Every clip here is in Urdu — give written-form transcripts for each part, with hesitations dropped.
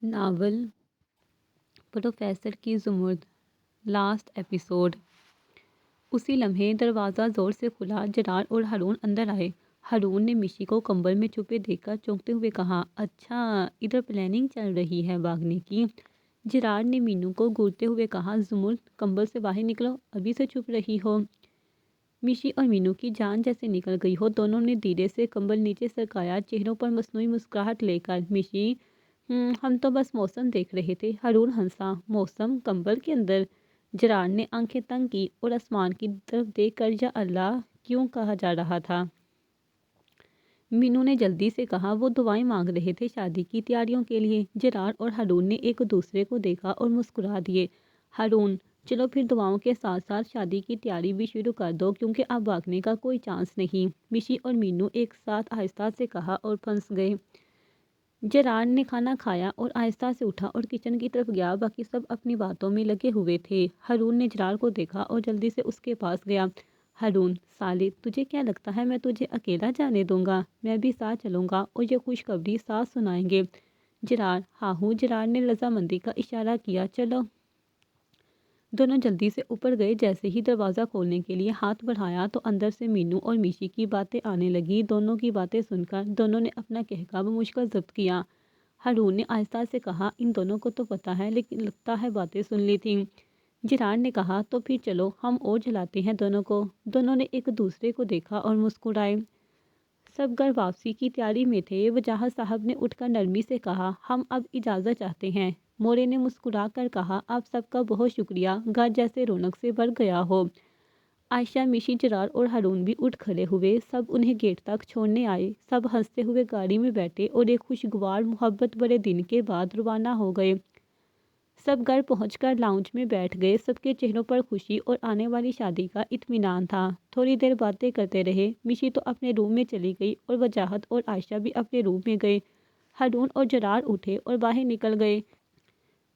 ناول پروفیسر کی زمرد لاسٹ ایپیسوڈ۔ اسی لمحے دروازہ زور سے کھلا، جرارڈ اور ہارون اندر آئے۔ ہارون نے مشی کو کمبل میں چھپے دیکھ کر چونکتے ہوئے کہا، اچھا ادھر پلاننگ چل رہی ہے بھاگنے کی۔ جرارڈ نے مینو کو گھورتے ہوئے کہا، زمرد کمبل سے باہر نکلو، ابھی سے چھپ رہی ہو۔ مشی اور مینو کی جان جیسے نکل گئی ہو، دونوں نے دھیرے سے کمبل نیچے سرکایا، چہروں پر مصنوعی مسکراہٹ لے کر۔ مشی، ہم تو بس موسم دیکھ رہے تھے۔ ہارون ہنسا، موسم کمبل کے اندر؟ جرارڈ نے آنکھیں تنگ کی اور آسمان کی طرف دیکھ کر یا اللہ کیوں کہا جا رہا تھا؟ مینو نے جلدی سے کہا، وہ دعائیں مانگ رہے تھے شادی کی تیاریوں کے لیے۔ جرارڈ اور ہارون نے ایک دوسرے کو دیکھا اور مسکرا دیے۔ ہارون، چلو پھر دعاؤں کے ساتھ ساتھ شادی کی تیاری بھی شروع کر دو، کیونکہ اب بھاگنے کا کوئی چانس نہیں۔ مشی اور مینو ایک ساتھ آہستہ سے کہا اور پھنس گئے۔ جرارڈ نے کھانا کھایا اور آہستہ سے اٹھا اور کچن کی طرف گیا، باقی سب اپنی باتوں میں لگے ہوئے تھے۔ ہارون نے جرارڈ کو دیکھا اور جلدی سے اس کے پاس گیا۔ ہارون، سالے، تجھے کیا لگتا ہے میں تجھے اکیلا جانے دوں گا؟ میں بھی ساتھ چلوں گا اور یہ خوشخبری ساتھ سنائیں گے۔ جرارڈ، ہاہو، جرارڈ نے رضامندی کا اشارہ کیا، چلو۔ دونوں جلدی سے اوپر گئے۔ جیسے ہی دروازہ کھولنے کے لیے ہاتھ بڑھایا تو اندر سے مینو اور مشی کی باتیں آنے لگی۔ دونوں کی باتیں سن کر دونوں نے اپنا کہکا بمشکل ضبط کیا۔ ہارون نے آہستہ سے کہا، ان دونوں کو تو پتہ ہے، لیکن لگتا ہے باتیں سن لی تھیں۔ جرارڈ نے کہا، تو پھر چلو ہم اور جلاتے ہیں دونوں کو۔ دونوں نے ایک دوسرے کو دیکھا اور مسکرائے۔ سب گھر واپسی کی تیاری میں تھے۔ وجاہت صاحب نے اٹھ کر نرمی سے کہا، ہم اب اجازت چاہتے ہیں۔ مورے نے مسکرا کر کہا، آپ سب کا بہت شکریہ، گھر جیسے رونق سے بھر گیا ہو۔ عائشہ، مشی، جرارڈ اور ہارون بھی اٹھ کھڑے ہوئے۔ سب انہیں گیٹ تک چھوڑنے آئے۔ سب ہنستے ہوئے گاڑی میں بیٹھے اور ایک خوشگوار محبت بھرے دن کے بعد روانہ ہو گئے۔ سب گھر پہنچ کر لاؤنج میں بیٹھ گئے۔ سب کے چہروں پر خوشی اور آنے والی شادی کا اطمینان تھا۔ تھوڑی دیر باتیں کرتے رہے۔ مشی تو اپنے روم میں چلی گئی اور وجاہت اور عائشہ بھی اپنے روم میں گئے۔ ہارون اور جرارڈ اٹھے اور باہر نکل گئے۔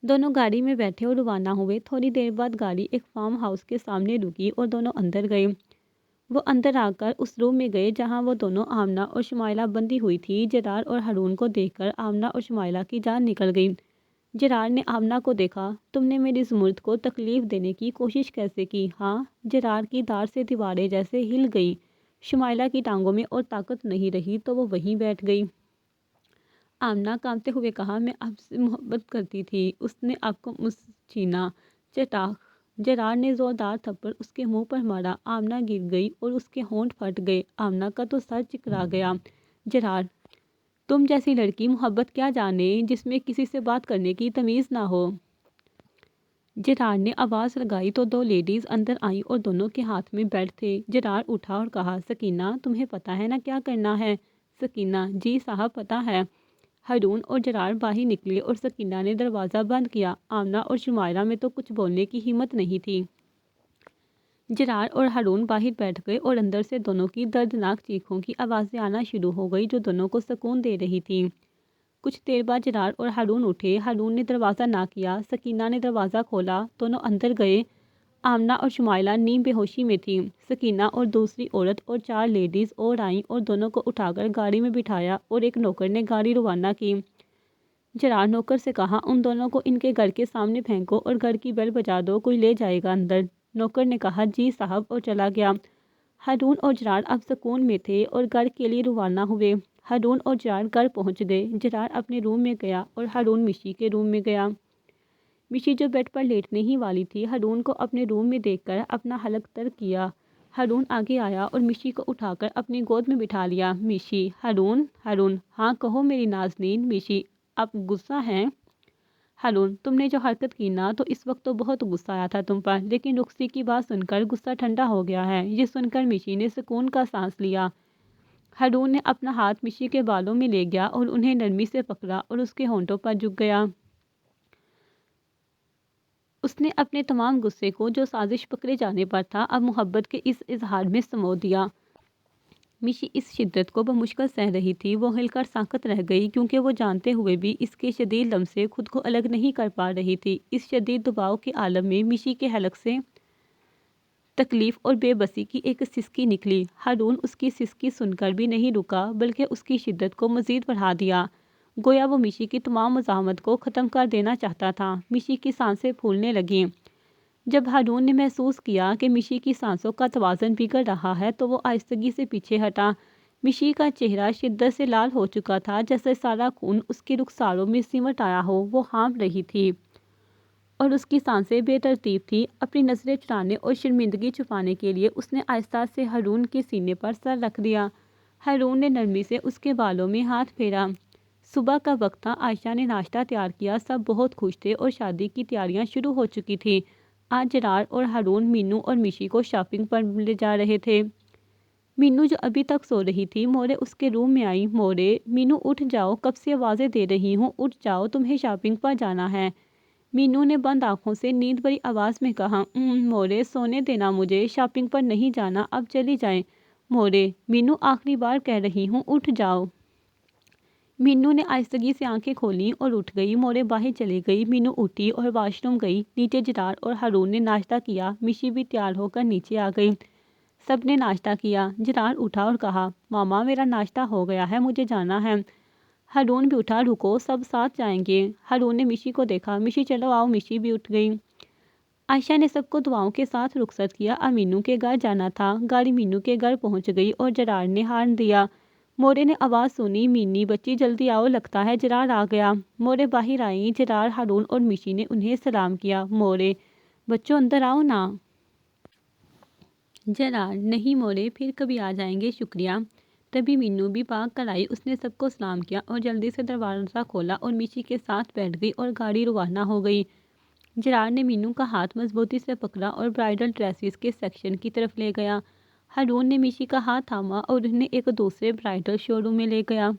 دونوں گاڑی میں بیٹھے اور روانہ ہوئے۔ تھوڑی دیر بعد گاڑی ایک فارم ہاؤس کے سامنے رکی اور دونوں اندر گئے۔ وہ اندر آ کر اس روم میں گئے جہاں وہ دونوں آمنہ اور شمائلہ بندھی ہوئی تھی۔ جرارڈ اور ہارون کو دیکھ کر آمنہ اور شمائلہ کی جان نکل گئی۔ جرارڈ نے آمنہ کو دیکھا، تم نے میری زمرد کو تکلیف دینے کی کوشش کیسے کی؟ ہاں؟ جرارڈ کی داڑھ سے دیواریں جیسے ہل گئی۔ شمائلہ کی ٹانگوں میں اور طاقت نہیں رہی تو وہ وہیں بیٹھ گئی۔ آمنہ کانپتے ہوئے کہا، میں آپ سے محبت کرتی تھی۔ اس نے آپ کو مجھ سے چھینا۔ چٹاخ! جرارڈ نے زوردار تھپڑ اس کے منہ پر مارا۔ آمنہ گر گئی اور اس کے ہونٹ پھٹ گئے۔ آمنہ کا تو سر چکرا گیا۔ جرارڈ، تم جیسی لڑکی محبت کیا جانے جس میں کسی سے بات کرنے کی تمیز نہ ہو۔ جرارڈ نے آواز لگائی تو دو لیڈیز اندر آئیں اور دونوں کے ہاتھ میں بیلٹ تھے۔ جرارڈ اٹھا اور کہا، سکینہ، تمہیں پتہ ہے نا کیا کرنا ہے؟ سکینہ، جی صاحب پتہ ہے۔ ہارون اور جرارڈ باہر نکلے اور سکینہ نے دروازہ بند کیا۔ آمنہ اور شمائلہ میں تو کچھ بولنے کی ہمت نہیں تھی۔ جرارڈ اور ہارون باہر بیٹھ گئے اور اندر سے دونوں کی دردناک چیخوں کی آوازیں آنا شروع ہو گئی جو دونوں کو سکون دے رہی تھیں۔ کچھ دیر بعد جرارڈ اور ہارون اٹھے۔ ہارون نے دروازہ نہ کیا۔ سکینہ نے دروازہ کھولا۔ دونوں اندر گئے۔ آمنہ اور شمائلہ نیم بے ہوشی میں تھیں۔ سکینہ اور دوسری عورت اور چار لیڈیز اور آئیں اور دونوں کو اٹھا کر گاڑی میں بٹھایا اور ایک نوکر نے گاڑی روانہ کی۔ جرارڈ نوکر سے کہا، ان دونوں کو ان کے گھر کے سامنے پھینکو اور گھر کی بیل بجا دو، کوئی لے جائے گا اندر۔ نوکر نے کہا، جی صاحب، اور چلا گیا۔ ہارون اور جرارڈ اب سکون میں تھے اور گھر کے لیے روانہ ہوئے۔ ہارون اور جرارڈ گھر پہنچ گئے۔ جرارڈ اپنے روم میں گیا اور ہارون مشی کے روم میں گیا۔ مشی جو بیڈ پر لیٹنے ہی والی تھی، ہارون کو اپنے روم میں دیکھ کر اپنا حلق تر کیا۔ ہارون آگے آیا اور مشی کو اٹھا کر اپنی گود میں بٹھا لیا۔ مشی، ہارون، ہارون، ہاں کہو میری نازنین۔ مشی، آپ غصہ ہیں؟ ہارون، تم نے جو حرکت کی نا تو اس وقت تو بہت غصہ آیا تھا تم پر، لیکن رخصتی کی بات سن کر غصہ ٹھنڈا ہو گیا ہے۔ یہ سن کر مشی نے سکون کا سانس لیا۔ ہارون نے اپنا ہاتھ مشی کے بالوں میں لے گیا اور انہیں نرمی سے پکڑا اور اس کے ہونٹوں پر جھک گیا۔ اس نے اپنے تمام غصے کو جو سازش پکڑے جانے پر تھا اب محبت کے اس اظہار میں سمو دیا۔ مشی اس شدت کو بمشکل سہ رہی تھی۔ وہ ہل کر ساکت رہ گئی کیونکہ وہ جانتے ہوئے بھی اس کے شدید لمس سے خود کو الگ نہیں کر پا رہی تھی۔ اس شدید دباؤ کے عالم میں مشی کے حلق سے تکلیف اور بے بسی کی ایک سسکی نکلی۔ ہارون اس کی سسکی سن کر بھی نہیں رکا بلکہ اس کی شدت کو مزید بڑھا دیا۔ گویا وہ مشی کی تمام مزاحمت کو ختم کر دینا چاہتا تھا۔ مشی کی سانسیں پھولنے لگیں۔ جب ہارون نے محسوس کیا کہ مشی کی سانسوں کا توازن بگڑ رہا ہے تو وہ آہستگی سے پیچھے ہٹا۔ مشی کا چہرہ شدت سے لال ہو چکا تھا، جیسے سارا خون اس کے رخساروں میں سمٹ آیا ہو۔ وہ ہانپ رہی تھی اور اس کی سانسیں بے ترتیب تھیں۔ اپنی نظریں چرانے اور شرمندگی چھپانے کے لیے اس نے آہستہ سے ہارون کے سینے پر سر رکھ دیا۔ ہارون نے نرمی سے اس کے بالوں میں ہاتھ پھیرا۔ صبح کا وقت تھا۔ عائشہ نے ناشتہ تیار کیا۔ سب بہت خوش تھے اور شادی کی تیاریاں شروع ہو چکی تھیں۔ آج جرار اور ہارون مینو اور مشی کو شاپنگ پر لے جا رہے تھے۔ مینو جو ابھی تک سو رہی تھی، مورے اس کے روم میں آئی۔ مورے، مینو اٹھ جاؤ، کب سے آوازیں دے رہی ہوں، اٹھ جاؤ، تمہیں شاپنگ پر جانا ہے۔ مینو نے بند آنکھوں سے نیند بھری آواز میں کہا، مورے سونے دینا مجھے، شاپنگ پر نہیں جانا، اب چلی جائیں۔ مورے، مینو آخری بار کہہ رہی ہوں، اٹھ جاؤ۔ مینو نے آہستگی سے آنکھیں کھولیں اور اٹھ گئی۔ مورے باہر چلی گئی۔ مینو اٹھی اور واش روم گئی۔ نیچے جرار اور ہارون نے ناشتہ کیا۔ مشی بھی تیار ہو کر نیچے آ گئی۔ سب نے ناشتہ کیا۔ جرار اٹھا اور کہا، ماما میرا ناشتہ ہو گیا ہے، مجھے جانا ہے۔ ہارون بھی اٹھا، رکو، سب ساتھ جائیں گے۔ ہارون نے مشی کو دیکھا۔ مشی چلو آؤ۔ مشی بھی اٹھ گئی۔ عائشہ نے سب کو دعاؤں کے ساتھ رخصت کیا۔ اب مینو کے گھر جانا تھا۔ گاڑی مینو کے گھر پہنچ گئی اور جرار نے ہارن دیا۔ مورے نے آواز سنی، مینی بچی جلدی آؤ، لگتا ہے جرار آ گیا۔ مورے باہر آئیں۔ جرار، ہارون اور مشی نے انہیں سلام کیا۔ مورے، بچوں اندر آؤ نا۔ جرار، نہیں مورے، پھر کبھی آ جائیں گے، شکریہ۔ تبھی مینو بھی بھاگ کر آئی۔ اس نے سب کو سلام کیا اور جلدی سے دروازہ کھولا اور مشی کے ساتھ بیٹھ گئی اور گاڑی روانہ ہو گئی۔ جرار نے مینو کا ہاتھ مضبوطی سے پکڑا اور برائڈل ڈریسز کے سیکشن کی طرف لے گیا۔ ہارون نے مشی کا ہاتھ تھاما اور انہیں ایک دوسرے برائڈل شو روم میں لے گیا۔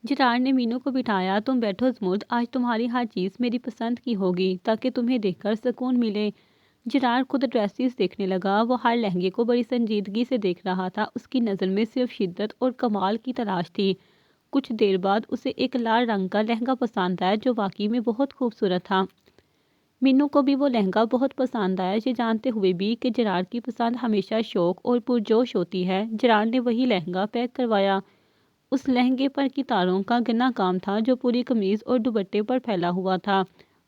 جرار نے مینو کو بٹھایا، تم بیٹھو زمرد، آج تمہاری ہر چیز میری پسند کی ہوگی تاکہ تمہیں دیکھ کر سکون ملے۔ جرار خود ڈریسز دیکھنے لگا۔ وہ ہر لہنگے کو بڑی سنجیدگی سے دیکھ رہا تھا۔ اس کی نظر میں صرف شدت اور کمال کی تلاش تھی۔ کچھ دیر بعد اسے ایک لال رنگ کا لہنگا پسند آیا جو واقعی میں بہت خوبصورت تھا۔ مینو کو بھی وہ لہنگا بہت پسند آیا، یہ جانتے ہوئے بھی کہ جرار کی پسند ہمیشہ شوق اور پرجوش ہوتی ہے۔ جرار نے وہی لہنگا پیک کروایا۔ اس لہنگے پر ستاروں کا گنا کام تھا جو پوری قمیض اور دوپٹے پر پھیلا ہوا تھا۔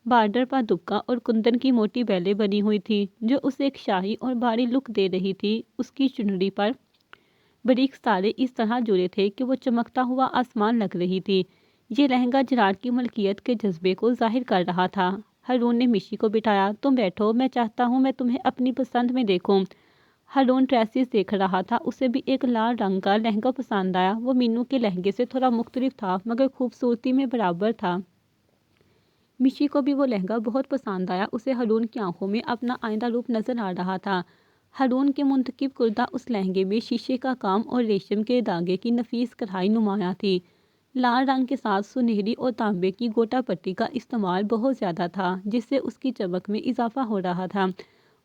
بارڈر پر دبکا اور کندن کی موٹی بیلیں بنی ہوئی تھی جو اسے ایک شاہی اور بھاری لک دے رہی تھی۔ اس کی چنڑی پر باریک ستارے اس طرح جڑے تھے کہ وہ چمکتا ہوا آسمان لگ رہی تھی۔ یہ لہنگا جرار کی ملکیت کے جذبے کو ظاہر کر رہا تھا۔ ہارون نے مشی کو بٹھایا، تم بیٹھو، میں چاہتا ہوں میں تمہیں اپنی پسند میں دیکھوں۔ ہارون ڈریسز دیکھ رہا تھا۔ اسے بھی ایک لال رنگ کا لہنگا پسند آیا۔ وہ مینو کے لہنگے سے تھوڑا مختلف تھا مگر خوبصورتی میں برابر تھا۔ مشی کو بھی وہ لہنگا بہت پسند آیا۔ اسے ہارون کی آنکھوں میں اپنا آئندہ روپ نظر آ رہا تھا۔ ہارون کے منتخب کردہ اس لہنگے میں شیشے کا کام اور ریشم کے دھاگے کی نفیس کڑھائی نمایاں تھی۔ لال رنگ کے ساتھ سنہری اور تانبے کی گوٹا پٹی کا استعمال بہت زیادہ تھا جس سے اس کی چمک میں اضافہ ہو رہا تھا۔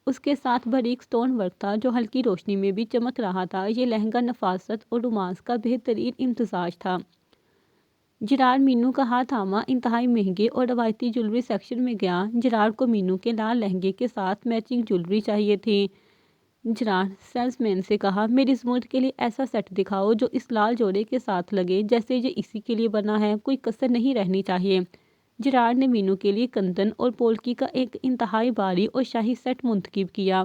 اس کے ساتھ باریک سٹون ورک تھا جو ہلکی روشنی میں بھی چمک رہا تھا۔ یہ لہنگا نفاست اور رومانس کا بہترین امتزاج تھا۔ جرار مینو کا ہاتھ تھاما انتہائی مہنگے اور روایتی جولری سیکشن میں گیا۔ جرار کو مینو کے لال لہنگے کے ساتھ میچنگ جولری چاہیے تھی۔ جرار سیلز مین سے کہا، میری زمرد کے لیے ایسا سیٹ دکھاؤ جو اس لال جوڑے کے ساتھ لگے جیسے یہ اسی کے لیے بنا ہے، کوئی کسر نہیں رہنی چاہیے۔ جرار نے مینو کے لیے کندن اور پولکی کا ایک انتہائی بھاری اور شاہی سیٹ منتخب کیا۔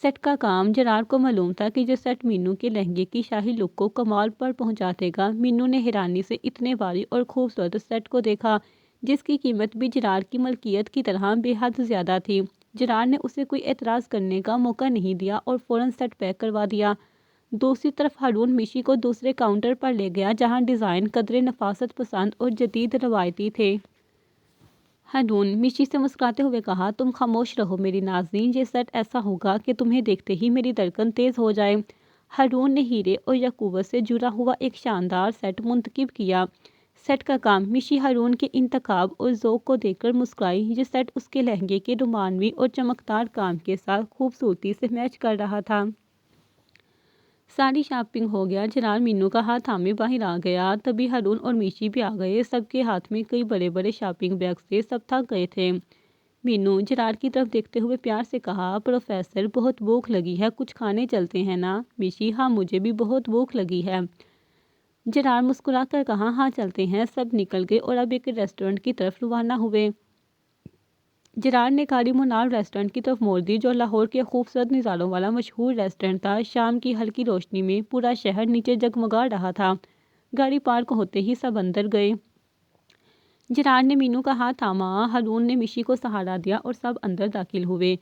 سیٹ کا کام، جرار کو معلوم تھا کہ یہ سیٹ مینو کے لہنگے کی شاہی لک کو کمال پر پہنچا دے گا۔ مینو نے حیرانی سے اتنے بھاری اور خوبصورت سیٹ کو دیکھا جس کی قیمت بھی جرار کی ملکیت کی طرح بے حد زیادہ تھی۔ جرار نے اسے کوئی اعتراض کرنے کا موقع نہیں دیا اور فوراً سیٹ پیک کروا دیا۔ دوسری طرف ہارون مشی کو دوسرے کاؤنٹر پر لے گیا جہاں ڈیزائن قدرے نفاست پسند اور جدید روایتی تھے۔ ہارون مشی سے مسکراتے ہوئے کہا، تم خاموش رہو میری نازنین، یہ سیٹ ایسا ہوگا کہ تمہیں دیکھتے ہی میری دھڑکن تیز ہو جائے۔ ہارون نے ہیرے اور یاقوت سے جڑا ہوا ایک شاندار سیٹ منتخب کیا۔ سیٹ کا کام، مشی ہارون کے انتخاب اور ذوق کو دیکھ کر مسکرائی۔ یہ سیٹ اس کے لہنگے کے رومانوی اور چمکدار کام کے ساتھ خوبصورتی سے میچ کر رہا تھا۔ ساری شاپنگ ہو گیا۔ جرار مینو کا ہاتھ تھامے باہر آ گیا۔ تبھی ہارون اور مشی بھی آ گئے۔ سب کے ہاتھ میں کئی بڑے بڑے شاپنگ بیگز تھے۔ سب تھک گئے تھے۔ مینو جرار کی طرف دیکھتے ہوئے پیار سے کہا، پروفیسر بہت بھوک لگی ہے، کچھ کھانے چلتے ہیں نا؟ مشی، ہاں مجھے بھی بہت بھوک لگی ہے۔ جرار مسکرا کر کہا، ہاں چلتے ہیں۔ سب نکل گئے اور اب ایک ریسٹورنٹ کی طرف روانہ ہوئے۔ جرار نے گاڑی منار ریسٹورنٹ کی طرف موڑ دی، جو لاہور کے خوبصورت نظاروں والا مشہور ریسٹورنٹ تھا۔ شام کی ہلکی روشنی میں پورا شہر نیچے جگمگا رہا تھا۔ گاڑی پارک ہوتے ہی سب اندر گئے۔ جرار نے مینو کا ہاتھ تھاما، ہارون نے مشی کو سہارا دیا اور سب اندر داخل ہوئے۔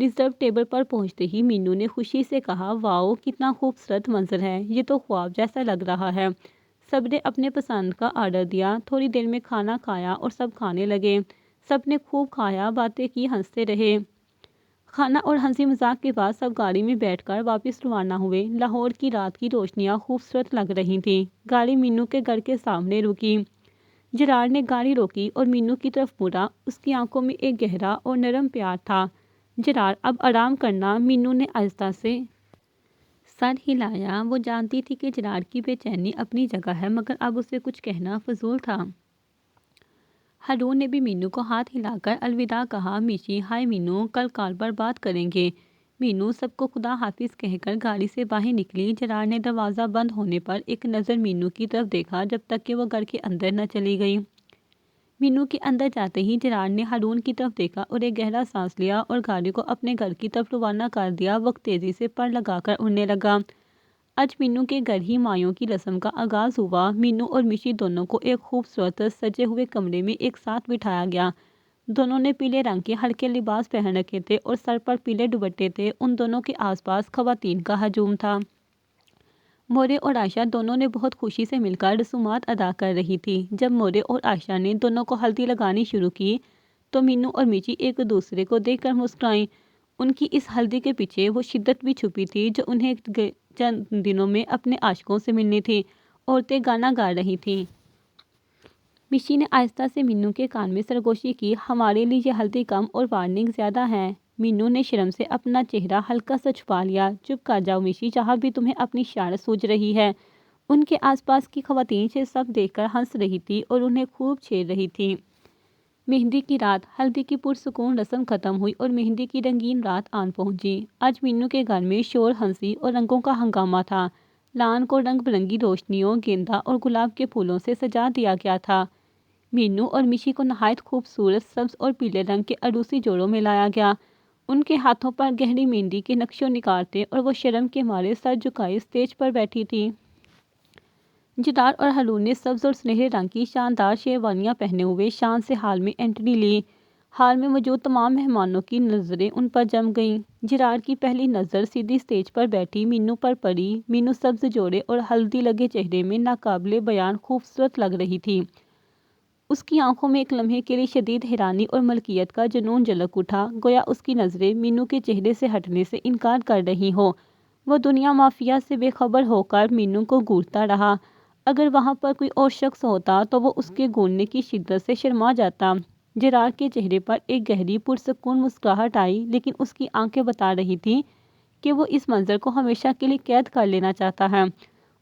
ریزرو ٹیبل پر پہنچتے ہی مینو نے خوشی سے کہا، واؤ کتنا خوبصورت منظر ہے، یہ تو خواب جیسا لگ رہا ہے۔ سب نے اپنے پسند کا آرڈر دیا۔ تھوڑی دیر میں کھانا کھایا اور سب کھانے لگے۔ سب نے خوب کھایا، باتیں کی، ہنستے رہے۔ کھانا اور ہنسی مذاق کے بعد سب گاڑی میں بیٹھ کر واپس روانہ ہوئے۔ لاہور کی رات کی روشنیاں خوبصورت لگ رہی تھیں۔ گاڑی مینو کے گھر کے سامنے رکی۔ جرار نے گاڑی روکی اور مینو کی طرف مڑا۔ اس کی آنکھوں میں ایک گہرا اور نرم پیار تھا۔ جرار اب آرام کرنا، مینو نے آہستہ سے سر ہلایا۔ وہ جانتی تھی کہ جرار کی بے چینی اپنی جگہ ہے، مگر اب اسے کچھ کہنا فضول تھا۔ ہارون نے بھی مینو کو ہاتھ ہلا کر الوداع کہا۔ مشی، ہائے مینو، کل کال پر بات کریں گے۔ مینو سب کو خدا حافظ کہہ کر گاڑی سے باہر نکلی۔ جرار نے دروازہ بند ہونے پر ایک نظر مینو کی طرف دیکھا، جب تک کہ وہ گھر کے اندر نہ چلی گئی۔ مینو کے اندر جاتے ہی جرار نے ہارون کی طرف دیکھا اور ایک گہرا سانس لیا اور گاڑی کو اپنے گھر کی طرف روانہ کر دیا۔ وقت تیزی سے پر لگا کر اڑنے لگا۔ آج مینو کے گھر ہی مایوں کی رسم کا آغاز ہوا۔ مینو اور مشی دونوں کو ایک خوبصورت سجے ہوئے کمرے میں ایک ساتھ بٹھایا گیا۔ دونوں نے پیلے رنگ کے ہلکے لباس پہن رکھے تھے اور سر پر پیلے دوپٹے تھے۔ ان دونوں کے آس پاس خواتین کا ہجوم تھا۔ مورے اور عائشہ دونوں نے بہت خوشی سے مل کر رسومات ادا کر رہی تھی۔ جب مورے اور عائشہ نے دونوں کو ہلدی لگانی شروع کی تو مینو اور مشی ایک دوسرے کو دیکھ کر مسکرائیں۔ ان کی اس ہلدی کے پیچھے وہ شدت بھی چھپی تھی جو انہیں چند دنوں میں اپنے عاشقوں سے ملنی تھی۔ عورتیں گانا گا رہی تھیں۔ مشی نے آہستہ سے مینو کے کان میں سرگوشی کی، ہمارے لیے یہ ہلدی کم اور وارننگ زیادہ ہے۔ مینو نے شرم سے اپنا چہرہ ہلکا سا چھپا لیا۔ چپ کر جاؤ مشی، جہاں بھی تمہیں اپنی شرارت سوجھ رہی ہے۔ ان کے آس پاس کی خواتین یہ سب دیکھ کر ہنس رہی تھی اور انہیں خوب چھیڑ رہی تھی۔ مہندی کی رات، ہلدی کی پرسکون رسم ختم ہوئی اور مہندی کی رنگین رات آن پہنچی۔ آج مینو کے گھر میں شور، ہنسی اور رنگوں کا ہنگامہ تھا۔ لان کو رنگ برنگی روشنیوں، گیندا اور گلاب کے پھولوں سے سجا دیا گیا تھا۔ مینو اور مشی کو نہایت خوبصورت سبز اور پیلے رنگ کے عروسی جوڑوں میں لایا گیا۔ ان کے ہاتھوں پر گہری مہندی کے نقش و نگار تھے اور وہ شرم کے مارے سر جھکائے اسٹیج پر بیٹھی تھی۔ جرار اور ہارون نے سبز اور سنہرے رنگ کی شاندار شیروانیاں پہنے ہوئے شان سے ہال میں انٹری لی۔ ہال میں موجود تمام مہمانوں کی نظریں ان پر جم گئیں۔ جرار کی پہلی نظر سیدھی اسٹیج پر بیٹھی مینو پر پڑی۔ مینو سبز جوڑے اور ہلدی لگے چہرے میں ناقابل بیان خوبصورت لگ رہی تھی۔ اس کی آنکھوں میں ایک لمحے کے لیے شدید حیرانی اور ملکیت کا جنون جھلک اٹھا، گویا اس کی نظریں مینو کے چہرے سے ہٹنے سے انکار کر رہی ہوں۔ وہ دنیا مافیا سے بے خبر ہو کر مینو کو گھورتا رہا۔ اگر وہاں پر کوئی اور شخص ہوتا تو وہ اس کے گھورنے کی شدت سے شرما جاتا۔ جرار کے چہرے پر ایک گہری پرسکون مسکراہٹ آئی، لیکن اس کی آنکھیں بتا رہی تھیں کہ وہ اس منظر کو ہمیشہ کے لیے قید کر لینا چاہتا ہے۔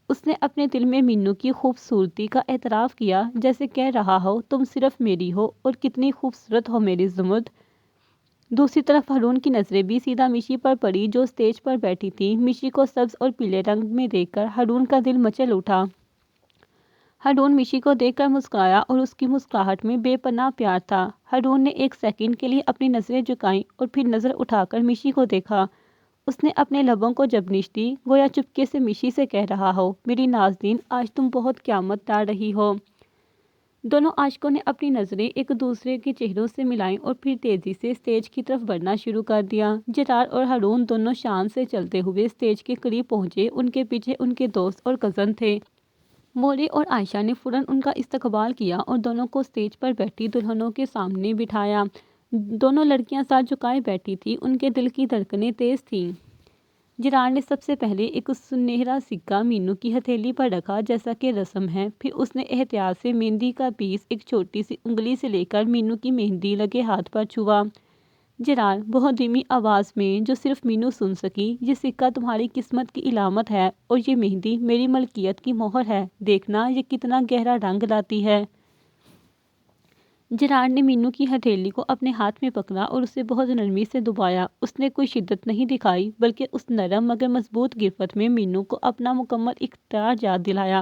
اس نے اپنے دل میں مینو کی خوبصورتی کا اعتراف کیا، جیسے کہہ رہا ہو، تم صرف میری ہو اور کتنی خوبصورت ہو میری زمرد۔ دوسری طرف ہارون کی نظریں بھی سیدھا مشی پر پڑی جو اسٹیج پر بیٹھی تھی۔ مشی کو سبز اور پیلے رنگ میں دیکھ کر ہارون کا دل مچل اٹھا۔ ہارون مشی کو دیکھ کر مسکرایا اور اس کی مسکراہٹ میں بے پناہ پیار تھا۔ ہارون نے ایک سیکنڈ کے لیے اپنی نظریں جھکائیں اور پھر نظر اٹھا کر مشی کو دیکھا۔ اس نے اپنے لبوں کو جبنش دی، گویا چپکے سے مشی سے کہہ رہا ہو، میری نازنین، آج تم بہت قیامت ڈال رہی ہو۔ دونوں عاشقوں نے اپنی نظریں ایک دوسرے کے چہروں سے ملائیں اور پھر تیزی سے اسٹیج کی طرف بڑھنا شروع کر دیا۔ جرار اور ہارون دونوں شان سے چلتے ہوئے اسٹیج کے قریب پہنچے۔ ان کے پیچھے ان کے دوست اور کزن تھے۔ مورے اور عائشہ نے فوراً ان کا استقبال کیا اور دونوں کو اسٹیج پر بیٹھی دلہنوں کے سامنے بٹھایا۔ دونوں لڑکیاں سر جھکائے بیٹھی تھیں، ان کے دل کی دھڑکنیں تیز تھیں۔ جرار نے سب سے پہلے ایک سنہرا سکہ مینو کی ہتھیلی پر رکھا جیسا کہ رسم ہے، پھر اس نے احتیاط سے مہندی کا پیس ایک چھوٹی سی انگلی سے لے کر مینو کی مہندی لگے ہاتھ پر چھوا۔ جرار بہت دھیمی آواز میں جو صرف مینو سن سکی، یہ سکہ تمہاری قسمت کی علامت ہے اور یہ مہندی میری ملکیت کی مہر ہے، دیکھنا یہ کتنا گہرا رنگ لاتی ہے۔ جرار نے مینو کی ہتھیلی کو اپنے ہاتھ میں پکڑا اور اسے بہت نرمی سے دبایا۔ اس نے کوئی شدت نہیں دکھائی، بلکہ اس نرم مگر مضبوط گرفت میں مینو کو اپنا مکمل اختیار یاد دلایا۔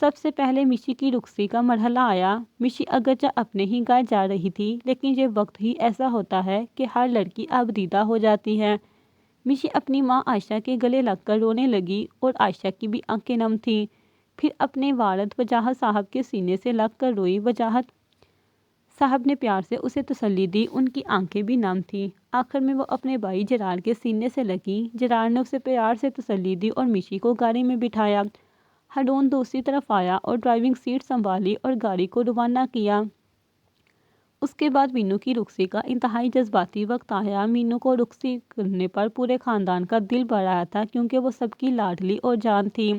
سب سے پہلے مشی کی رخصتی کا مرحلہ آیا۔ مشی اگرچہ اپنے ہی گھر جا رہی تھی، لیکن یہ وقت ہی ایسا ہوتا ہے کہ ہر لڑکی اب دیدہ ہو جاتی ہے۔ مشی اپنی ماں عائشہ کے گلے لگ کر رونے لگی اور عائشہ کی بھی آنکھیں نم تھیں۔ پھر اپنے والد وجاہت صاحب کے سینے سے لگ کر روئی۔ وجاہت صاحب نے پیار سے اسے تسلی دی، ان کی آنکھیں بھی نم تھیں۔ آخر میں وہ اپنے بھائی جرار کے سینے سے لگی۔ جرار نے اسے پیار سے تسلی دی اور مشی کو گاڑی میں بٹھایا۔ ہارون دوسری طرف آیا اور ڈرائیونگ سیٹ سنبھالی اور گاڑی کو روانہ کیا۔ اس کے بعد مینو کی رخصتی کا انتہائی جذباتی وقت آیا۔ مینو کو رخصتی کرنے پر پورے خاندان کا دل بھر آیا تھا، کیونکہ وہ سب کی لاڈلی اور جان تھی۔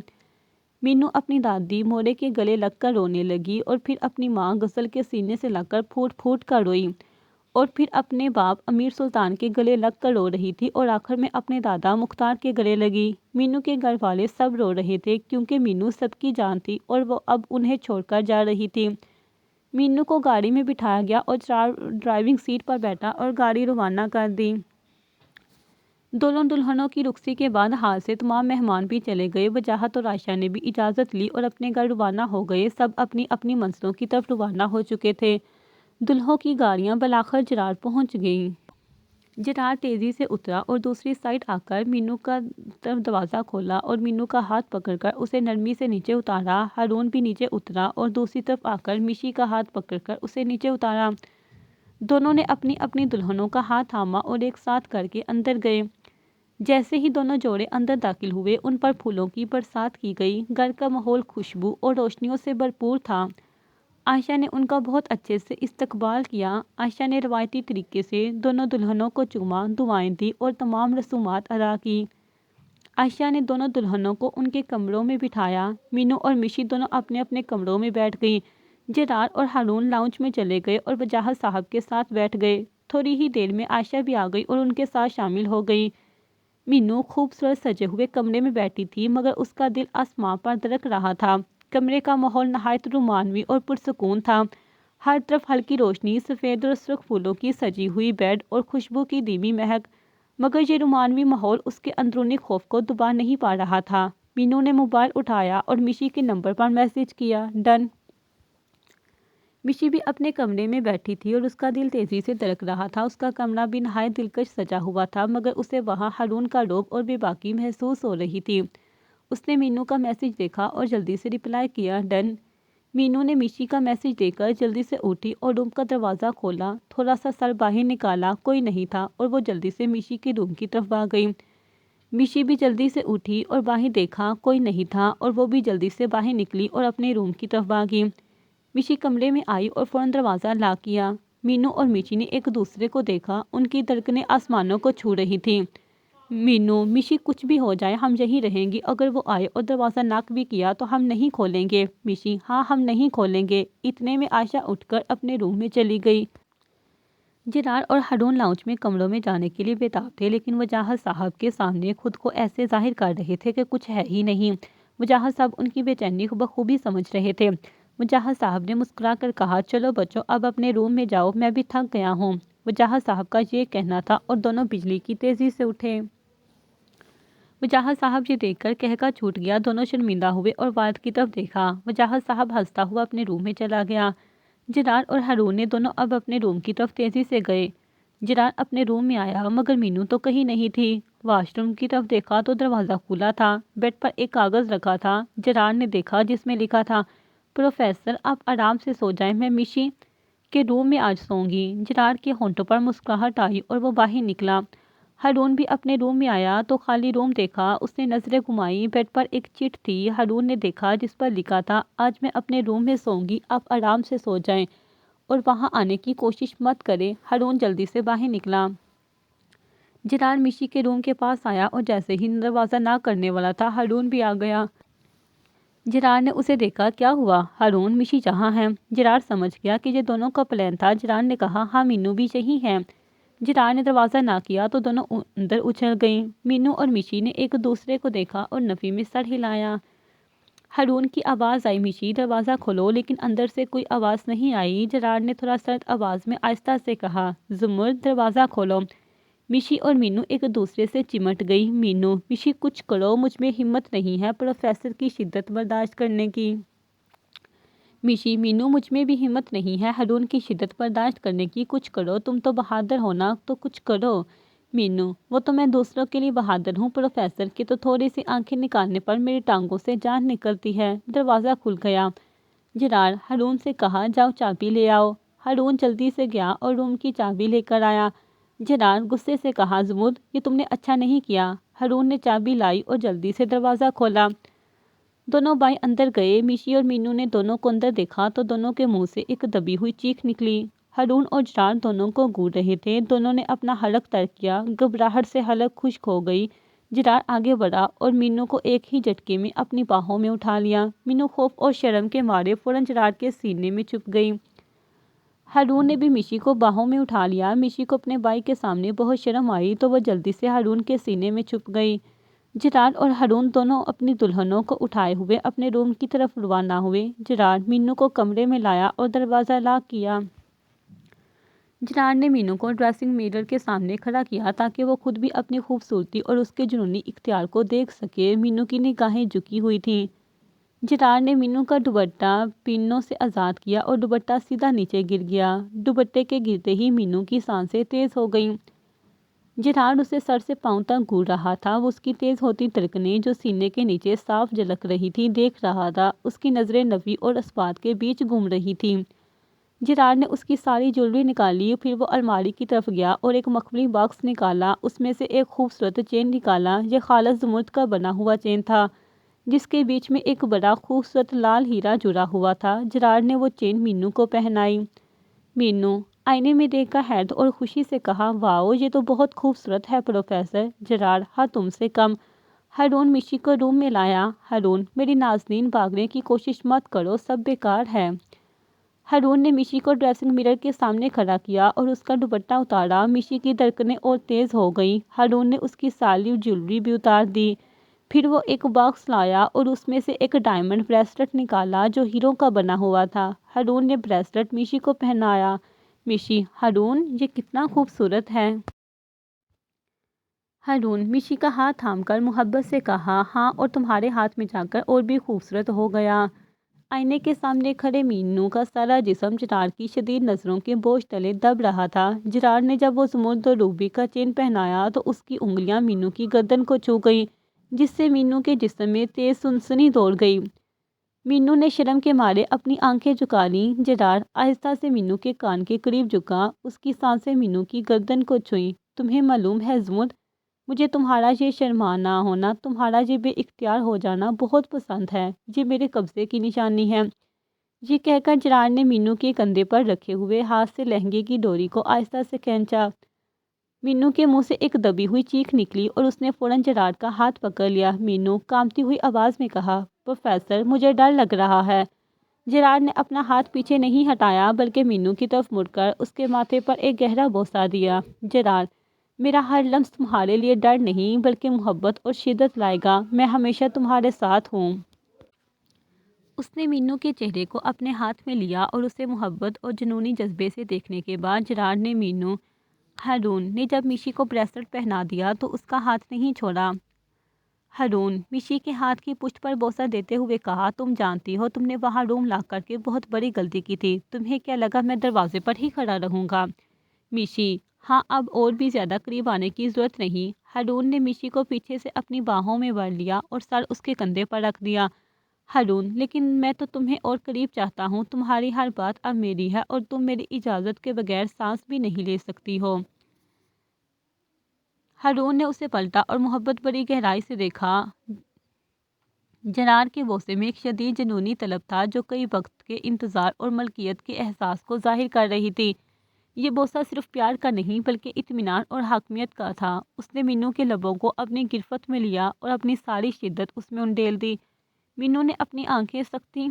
مینو اپنی دادی مورے کے گلے لگ کر رونے لگی اور پھر اپنی ماں غزل کے سینے سے لگ کر پھوٹ پھوٹ کر روئی، اور پھر اپنے باپ امیر سلطان کے گلے لگ کر رو رہی تھی، اور آخر میں اپنے دادا مختار کے گلے لگی۔ مینو کے گھر والے سب رو رہے تھے، کیونکہ مینو سب کی جان تھی اور وہ اب انہیں چھوڑ کر جا رہی تھی۔ مینو کو گاڑی میں بٹھایا گیا اور ڈرائیونگ سیٹ پر بیٹھا اور گاڑی روانہ کر دی۔ دونوں دلہنوں کی رخصتی کے بعد ہال سے تمام مہمان بھی چلے گئے۔ وجاہت اور عائشہ نے بھی اجازت لی اور اپنے گھر روانہ ہو گئے۔ سب اپنی اپنی منزلوں کی طرف روانہ ہو چکے تھے۔ دلہوں کی گاڑیاں بالآخر جرار پہنچ گئیں۔ جرار تیزی سے اترا اور دوسری سائڈ آ کر مینو کا دروازہ کھولا اور مینو کا ہاتھ پکڑ کر اسے نرمی سے نیچے اتارا۔ ہارون بھی نیچے اترا اور دوسری طرف آ کر مشی کا ہاتھ پکڑ کر اسے نیچے اتارا۔ دونوں نے اپنی اپنی دلہنوں کا ہاتھ تھاما اور ایک ساتھ کر کے اندر گئے۔ جیسے ہی دونوں جوڑے اندر داخل ہوئے، ان پر پھولوں کی برسات کی گئی۔ گھر کا ماحول خوشبو اور روشنیوں سے بھرپور تھا۔ عائشہ نے ان کا بہت اچھے سے استقبال کیا۔ عائشہ نے روایتی طریقے سے دونوں دلہنوں کو چوما، دعائیں دی اور تمام رسومات ادا کی۔ عائشہ نے دونوں دلہنوں کو ان کے کمروں میں بٹھایا۔ مینو اور مشی دونوں اپنے اپنے کمروں میں بیٹھ گئیں۔ جرار اور ہارون لاؤنج میں چلے گئے اور وجاہت صاحب کے ساتھ بیٹھ گئے۔ تھوڑی ہی دیر میں عائشہ بھی آ گئی اور ان کے ساتھ شامل ہو گئی۔ مینو خوبصورت سجے ہوئے کمرے میں بیٹھی تھی، مگر اس کا دل آسماں پر دھڑک رہا تھا۔ کمرے کا ماحول نہایت رومانوی اور پرسکون تھا۔ ہر طرف ہلکی روشنی، سفید اور سرخ پھولوں کی سجی ہوئی بیڈ اور خوشبو کی دھیمی مہک، مگر یہ رومانوی ماحول اس کے اندرونی خوف کو دبا نہیں پا رہا تھا۔ مینو نے موبائل اٹھایا اور مشی کے نمبر پر میسج کیا، ڈن۔ مشی بھی اپنے کمرے میں بیٹھی تھی اور اس کا دل تیزی سے دھڑک رہا تھا۔ اس کا کمرہ بھی نہایت دلکش سجا ہوا تھا، مگر اسے وہاں ہارون کا رعب اور بے باکی محسوس ہو رہی تھی۔ اس نے مینو کا میسج دیکھا اور جلدی سے رپلائی کیا، ڈن۔ مینو نے مشی کا میسج دیکھ کر جلدی سے اٹھی اور روم کا دروازہ کھولا، تھوڑا سا سر باہر نکالا، کوئی نہیں تھا، اور وہ جلدی سے مشی کے روم کی طرف بھاگ گئی۔ مشی بھی جلدی سے اٹھی اور باہر دیکھا، کوئی نہیں تھا، اور وہ بھی جلدی سے باہر نکلی اور اپنے روم کی طرف بھاگی۔ مشی کمرے میں آئی اور فوراً دروازہ لاک کیا۔ مینو اور مشی نے ایک دوسرے کو دیکھا، ان کی دھڑکنیں آسمانوں کو چھو رہی تھیں۔ مینو، مشی، کچھ بھی ہو جائے ہم یہیں رہیں گی، اگر وہ آئے اور دروازہ ناک بھی کیا تو ہم نہیں کھولیں گے۔ مشی، ہاں ہم نہیں کھولیں گے۔ اتنے میں عائشہ اٹھ کر اپنے روم میں چلی گئی۔ جرار اور ہارون لاؤنج میں کمروں میں جانے کے لیے بےتاب تھے، لیکن وجاہت صاحب کے سامنے خود کو ایسے ظاہر کر رہے تھے کہ کچھ ہے ہی نہیں۔ وجاہت صاحب ان کی بے چینی بخوبی سمجھ رہے تھے۔ وجاہت صاحب نے مسکرا کر کہا، چلو بچوں، اب اپنے روم میں جاؤ، میں بھی تھک گیا ہوں۔ وجاہت صاحب کا یہ کہنا تھا اور دونوں بجلی کی تیزی سے اٹھے۔ وجاہت صاحب یہ دیکھ کر کہکا چھوٹ گیا۔ دونوں شرمندہ ہوئے اور والد کی طرف دیکھا۔ وجاہت صاحب ہنستا ہوا اپنے روم میں چلا گیا۔ جرار اور ہارون نے دونوں اب اپنے روم کی طرف تیزی سے گئے۔ جرار اپنے روم میں آیا، مگر مینو تو کہیں نہیں تھی۔ واش روم کی طرف دیکھا تو دروازہ کھلا تھا۔ بیڈ پر ایک کاغذ رکھا تھا۔ جرار نے دیکھا، جس میں لکھا تھا، پروفیسر آپ آرام سے سو جائیں، میں مشی کے روم میں آج سوؤں گی۔ جرار کے ہونٹوں پر مسکراہٹ آئی اور وہ باہر نکلا۔ ہارون بھی اپنے روم میں آیا تو خالی روم دیکھا۔ اس نے نظریں گھمائی، بیڈ پر ایک چٹ تھی۔ ہارون نے دیکھا جس پر لکھا تھا، آج میں اپنے روم میں سوؤں گی، آپ آرام سے سو جائیں اور وہاں آنے کی کوشش مت کریں۔ ہارون جلدی سے باہر نکلا۔ جرار مشی کے روم کے پاس آیا اور جیسے ہی دروازہ ناک کرنے والا تھا، ہارون بھی آ گیا۔ جرار نے اسے دیکھا، کیا ہوا ہارون، مشی جہاں ہے؟ جرار سمجھ گیا کہ یہ دونوں کا پلان تھا۔ جرار نے کہا، ہاں مینو بھی یہی ہے۔ جرار نے دروازہ نہ کیا تو دونوں اندر اچھل گئیں۔ مینو اور مشی نے ایک دوسرے کو دیکھا اور نفی میں سر ہلایا۔ ہارون کی آواز آئی، مشی دروازہ کھولو، لیکن اندر سے کوئی آواز نہیں آئی۔ جرار نے تھوڑا سرد آواز میں آہستہ سے کہا، زمرد دروازہ کھولو۔ مشی اور مینو ایک دوسرے سے چمٹ گئی۔ مینو، مشی کچھ کرو، مجھ میں ہمت نہیں ہے پروفیسر کی شدت برداشت کرنے کی۔ میشی، مینو مجھ میں بھی ہمت نہیں ہے ہارون کی شدت برداشت کرنے کی، کچھ کرو، تم تو بہادر ہو نا، تو کچھ کرو۔ مینو، وہ تو میں دوسروں کے لیے بہادر ہوں، پروفیسر کی تو تھوڑی سی آنکھیں نکالنے پر میری ٹانگوں سے جان نکلتی ہے۔ دروازہ کھل گیا۔ جرار ہارون سے کہا، جاؤ چابی لے آؤ۔ ہارون جلدی سے گیا اور روم کی چابی لے کر آیا۔ جرار غصے سے کہا، زمرد، یہ تم نے اچھا نہیں کیا۔ ہارون نے چابی لائی اور جلدی سے دروازہ کھولا۔ دونوں بھائی اندر گئے۔ میشی اور مینو نے دونوں کو اندر دیکھا تو دونوں کے منہ سے ایک دبی ہوئی چیخ نکلی۔ ہارون اور جرار دونوں کو گھور رہے تھے۔ دونوں نے اپنا حلق ترک کیا۔ گھبراہٹ سے حلق خشک ہو گئی۔ جرار آگے بڑھا اور مینو کو ایک ہی جھٹکے میں اپنی باہوں میں اٹھا لیا۔ مینو خوف اور شرم کے مارے فوراً جرار کے سینے میں چھپ گئی۔ ہارون نے بھی میشی کو باہوں میں اٹھا لیا۔ میشی کو اپنے بھائی کے سامنے بہت شرم آئی تو وہ جلدی سے ہارون کے سینے میں چھپ گئی۔ جرار اور ہارون دونوں اپنی دلہنوں کو اٹھائے ہوئے اپنے روم کی طرف روانہ ہوئے۔ جرار مینو کو کمرے میں لایا اور دروازہ لاک کیا۔ جرار نے مینو کو ڈریسنگ میرر کے سامنے کھڑا کیا تاکہ وہ خود بھی اپنی خوبصورتی اور اس کے جنونی اختیار کو دیکھ سکے۔ مینو کی نگاہیں جھکی ہوئی تھیں۔ جرار نے مینو کا دوپٹہ پینوں سے آزاد کیا اور دوپٹہ سیدھا نیچے گر گیا۔ دوپٹے کے گرتے ہی مینو کی سانسیں تیز ہو گئیں۔ جرار اسے سر سے پاؤں تک گھور رہا تھا۔ وہ اس کی تیز ہوتی دھڑکنیں جو سینے کے نیچے صاف جھلک رہی تھی دیکھ رہا تھا۔ اس کی نظریں نفی اور اسبات کے بیچ گھوم رہی تھیں۔ جرار نے اس کی ساری جیولری نکالی۔ پھر وہ الماری کی طرف گیا اور ایک مخملی باکس نکالا۔ اس میں سے ایک خوبصورت چین نکالا۔ یہ خالص زمرد کا بنا ہوا چین تھا جس کے بیچ میں ایک بڑا خوبصورت لال ہیرا جڑا ہوا تھا۔ جرار نے وہ چین مینو کو پہنائی۔ مینو آئینے میں دیکھ کر حیرت اور خوشی سے کہا، واؤ، یہ تو بہت خوبصورت ہے پروفیسر۔ جرار، ہاں تم سے کم۔ ہارون میشی کو روم میں لایا۔ ہارون، میری نازنین بھاگنے کی کوشش مت کرو، سب بیکار ہے۔ ہارون نے میشی کو ڈریسنگ میرر کے سامنے کھڑا کیا اور اس کا دوپٹہ اتارا۔ میشی کی دھڑکنیں اور تیز ہو گئیں۔ ہارون نے اس کی ساری جیولری بھی اتار دی۔ پھر وہ ایک باکس لایا اور اس میں سے ایک ڈائمنڈ بریسلٹ نکالا جو ہیروں کا بنا ہوا تھا۔ ہارون نے بریسلٹ میشی کو پہنایا۔ میشی، ہارون، یہ کتنا خوبصورت ہے۔ ہارون میشی کا ہاتھ تھام کر محبت سے کہا، ہاں، اور تمہارے ہاتھ میں جا کر اور بھی خوبصورت ہو گیا۔ آئینے کے سامنے کھڑے مینو کا سارا جسم جرار کی شدید نظروں کے بوجھ تلے دب رہا تھا۔ جرار نے جب وہ زمرد اور روبی کا چین پہنایا تو اس کی انگلیاں مینو کی گردن کو چھو گئیں جس سے مینو کے جسم میں تیز سنسنی دوڑ گئی۔ مینو نے شرم کے مارے اپنی آنکھیں جھکا لیں۔ جرار آہستہ سے مینو کے کان کے قریب جھکا۔ اس کی سانسیں مینو کی گردن کو چھوئیں۔ تمہیں معلوم ہے زمرد، مجھے تمہارا یہ شرمانا ہونا، تمہارا یہ بے اختیار ہو جانا بہت پسند ہے۔ یہ میرے قبضے کی نشانی ہے۔ یہ کہہ کر جرار نے مینو کے کندھے پر رکھے ہوئے ہاتھ سے لہنگے کی ڈوری کو آہستہ سے کھینچا۔ مینو کے منہ سے ایک دبی ہوئی چیخ نکلی اور اس نے فوراً جرار کا ہاتھ پکڑ لیا۔ مینو کانپتی ہوئی آواز میں کہا، پروفیسر، مجھے ڈر لگ رہا ہے۔ جرار نے اپنا ہاتھ پیچھے نہیں ہٹایا بلکہ مینو کی طرف مڑ کر اس کے ماتھے پر ایک گہرا بوسہ دیا۔ جرار، میرا ہر لمس تمہارے لیے ڈر نہیں بلکہ محبت اور شدت لائے گا۔ میں ہمیشہ تمہارے ساتھ ہوں۔ اس نے مینو کے چہرے کو اپنے ہاتھ میں لیا اور اسے محبت اور جنونی جذبے سے دیکھنے کے بعد جرار نے مینو ہارون نے جب میشی کو بریسلٹ پہنا دیا تو اس کا ہاتھ نہیں چھوڑا۔ ہارون میشی کے ہاتھ کی پشت پر بوسہ دیتے ہوئے کہا، تم جانتی ہو تم نے وہاں روم لاک کر کے بہت بڑی غلطی کی تھی۔ تمہیں کیا لگا میں دروازے پر ہی کھڑا رہوں گا؟ میشی، ہاں، اب اور بھی زیادہ قریب آنے کی ضرورت نہیں۔ ہارون نے میشی کو پیچھے سے اپنی باہوں میں بھر لیا اور سر اس کے کندھے پر رکھ دیا۔ ہارون، لیکن میں تو تمہیں اور قریب چاہتا ہوں۔ تمہاری ہر بات اب میری ہے اور تم میری اجازت کے بغیر سانس بھی نہیں لے سکتی ہو۔ ہارون نے اسے پلٹا اور محبت بڑی گہرائی سے دیکھا۔ جرار کے بوسے میں ایک شدید جنونی طلب تھا جو کئی وقت کے انتظار اور ملکیت کے احساس کو ظاہر کر رہی تھی۔ یہ بوسہ صرف پیار کا نہیں بلکہ اطمینان اور حاکمیت کا تھا۔ اس نے مینو کے لبوں کو اپنی گرفت میں لیا اور اپنی ساری شدت اس میں انڈیل دی۔ مینو نے اپنی آنکھیں سختی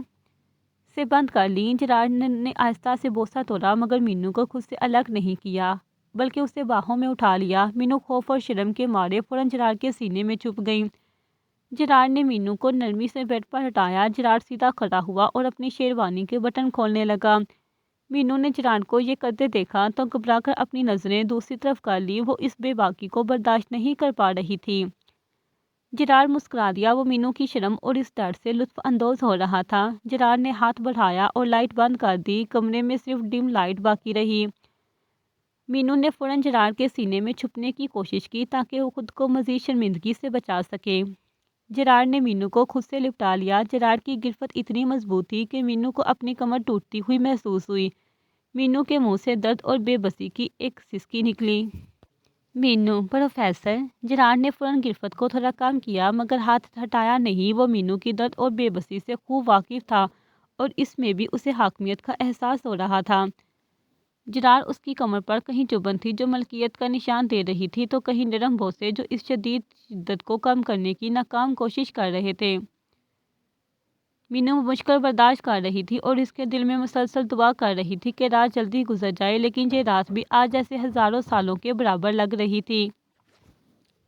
سے بند کر لیں۔ جرار نے آہستہ سے بوسہ توڑا مگر مینو کو خود سے الگ نہیں کیا بلکہ اسے باہوں میں اٹھا لیا۔ مینو خوف اور شرم کے مارے فوراً جرار کے سینے میں چھپ گئی۔ جرار نے مینو کو نرمی سے بیڈ پر ہٹایا۔ جرار سیدھا کھڑا ہوا اور اپنی شیروانی کے بٹن کھولنے لگا۔ مینو نے جرار کو یہ کرتے دیکھا تو گھبرا کر اپنی نظریں دوسری طرف کر لی۔ وہ اس بے باکی کو برداشت نہیں کر پا رہی تھی۔ جرار مسکرا دیا۔ وہ مینو کی شرم اور اس ڈر سے لطف اندوز ہو رہا تھا۔ جرار نے ہاتھ بڑھایا اور لائٹ بند کر دی۔ کمرے میں صرف ڈم لائٹ باقی رہی۔ مینو نے فوراً جرار کے سینے میں چھپنے کی کوشش کی تاکہ وہ خود کو مزید شرمندگی سے بچا سکے۔ جرار نے مینو کو خود سے لپٹا لیا۔ جرار کی گرفت اتنی مضبوط تھی کہ مینو کو اپنی کمر ٹوٹتی ہوئی محسوس ہوئی۔ مینو کے منہ سے درد اور بے بسی کی ایک سسکی نکلی۔ مینو، پروفیسر۔ جرار نے فوراً گرفت کو تھوڑا کم کیا مگر ہاتھ ہٹایا نہیں۔ وہ مینو کی درد اور بے بسی سے خوب واقف تھا اور اس میں بھی اسے حاکمیت کا احساس ہو رہا تھا۔ جرار اس کی کمر پر کہیں چبھن تھی جو ملکیت کا نشان دے رہی تھی تو کہیں نرم بوسے جو اس شدید شدت کو کم کرنے کی ناکام کوشش کر رہے تھے۔ مینو مشکل برداشت کر رہی تھی اور اس کے دل میں مسلسل دعا کر رہی تھی کہ رات جلدی گزر جائے، لیکن یہ رات بھی آج جیسے ہزاروں سالوں کے برابر لگ رہی تھی۔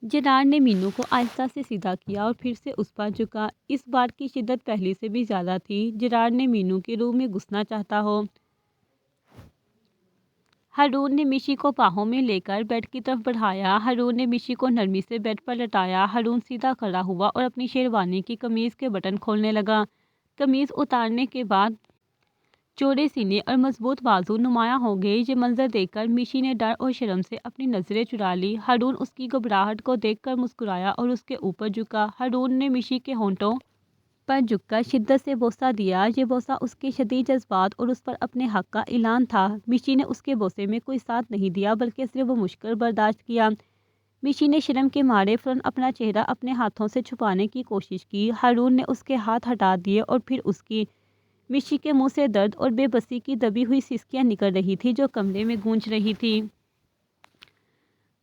جرار نے مینو کو آہستہ سے سیدھا کیا اور پھر سے اس پر جھکا۔ اس بار کی شدت پہلے سے بھی زیادہ تھی۔ جرار نے مینو کی روح میں گھسنا چاہتا ہو۔ ہارون نے مشی کو باہوں میں لے کر بیڈ کی طرف بڑھایا۔ ہارون نے مشی کو نرمی سے بیڈ پر لٹایا۔ ہارون سیدھا کھڑا ہوا اور اپنی شیروانی کی قمیض کے بٹن کھولنے لگا۔ قمیض اتارنے کے بعد چوڑے سینے اور مضبوط بازو نمایاں ہو گئے۔ یہ منظر دیکھ کر مشی نے ڈر اور شرم سے اپنی نظریں چرا لی۔ ہارون اس کی گھبراہٹ کو دیکھ کر مسکرایا اور اس کے اوپر جھکا۔ ہارون نے مشی کے ہونٹوں پر جھک کر شدت سے بوسہ دیا۔ یہ بوسہ اس کے شدید جذبات اور اس پر اپنے حق کا اعلان تھا۔ مشی نے اس کے بوسے میں کوئی ساتھ نہیں دیا بلکہ صرف مشکل برداشت کیا۔ مشی نے شرم کے مارے فوراً اپنا چہرہ اپنے ہاتھوں سے چھپانے کی کوشش کی۔ ہارون نے اس کے ہاتھ ہٹا دیے اور پھر اس کی مشی کے منہ سے درد اور بے بسی کی دبی ہوئی سسکیاں نکل رہی تھی جو کمرے میں گونج رہی تھی۔